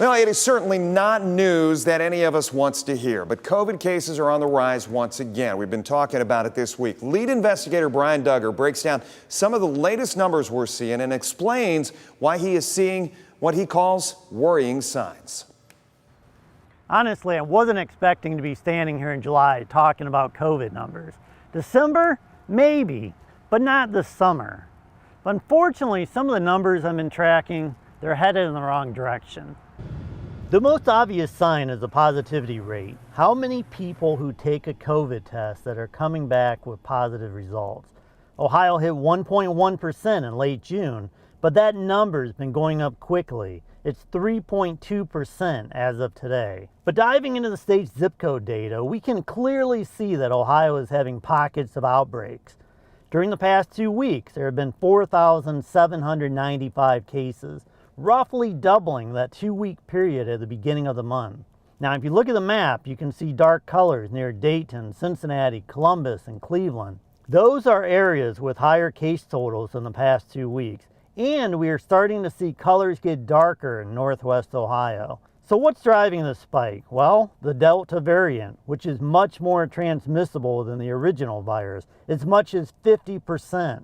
Well, it is certainly not news that any of us wants to hear, but COVID cases are on the rise once again. We've been talking about it this week. Lead investigator Brian Dugger breaks down some of the latest numbers we're seeing and explains why he is seeing what he calls worrying signs. Honestly, I wasn't expecting to be standing here in July talking about COVID numbers. December, maybe, but not this summer. But unfortunately, some of the numbers I've been tracking, they're headed in the wrong direction. The most obvious sign is the positivity rate. How many people who take a COVID test that are coming back with positive results? Ohio hit 1.1% in late June, but that number's been going up quickly. It's 3.2% as of today. But diving into the state's zip code data, we can clearly see that Ohio is having pockets of outbreaks. During the past 2 weeks, there have been 4,795 cases, roughly doubling that 2-week period at the beginning of the month. Now, if you look at the map, you can see dark colors near Dayton, Cincinnati, Columbus, and Cleveland. Those are areas with higher case totals in the past 2 weeks, and we are starting to see colors get darker in Northwest Ohio. So what's driving the spike? Well, the Delta variant, which is much more transmissible than the original virus, as much as 50%.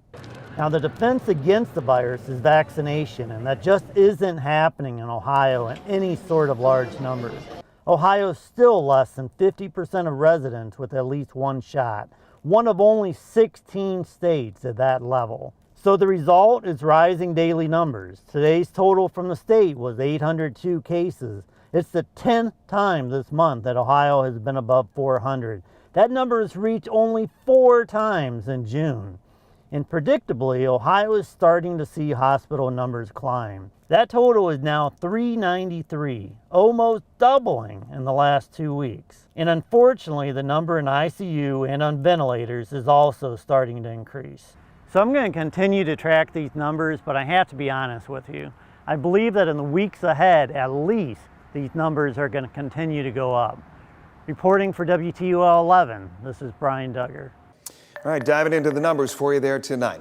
Now, the defense against the virus is vaccination, and that just isn't happening in Ohio in any sort of large numbers. Ohio is still less than 50% of residents with at least one shot, one of only 16 states at that level. So the result is rising daily numbers. Today's total from the state was 802 cases. It's the 10th time this month that Ohio has been above 400. That number has reached only 4 times in June. And predictably, Ohio is starting to see hospital numbers climb. That total is now 393, almost doubling in the last 2 weeks. And unfortunately, the number in ICU and on ventilators is also starting to increase. So I'm going to continue to track these numbers, but I have to be honest with you. I believe that in the weeks ahead, at least, these numbers are going to continue to go up. Reporting for WTOL 11, this is Brian Dugger. All right, diving into the numbers for you there tonight.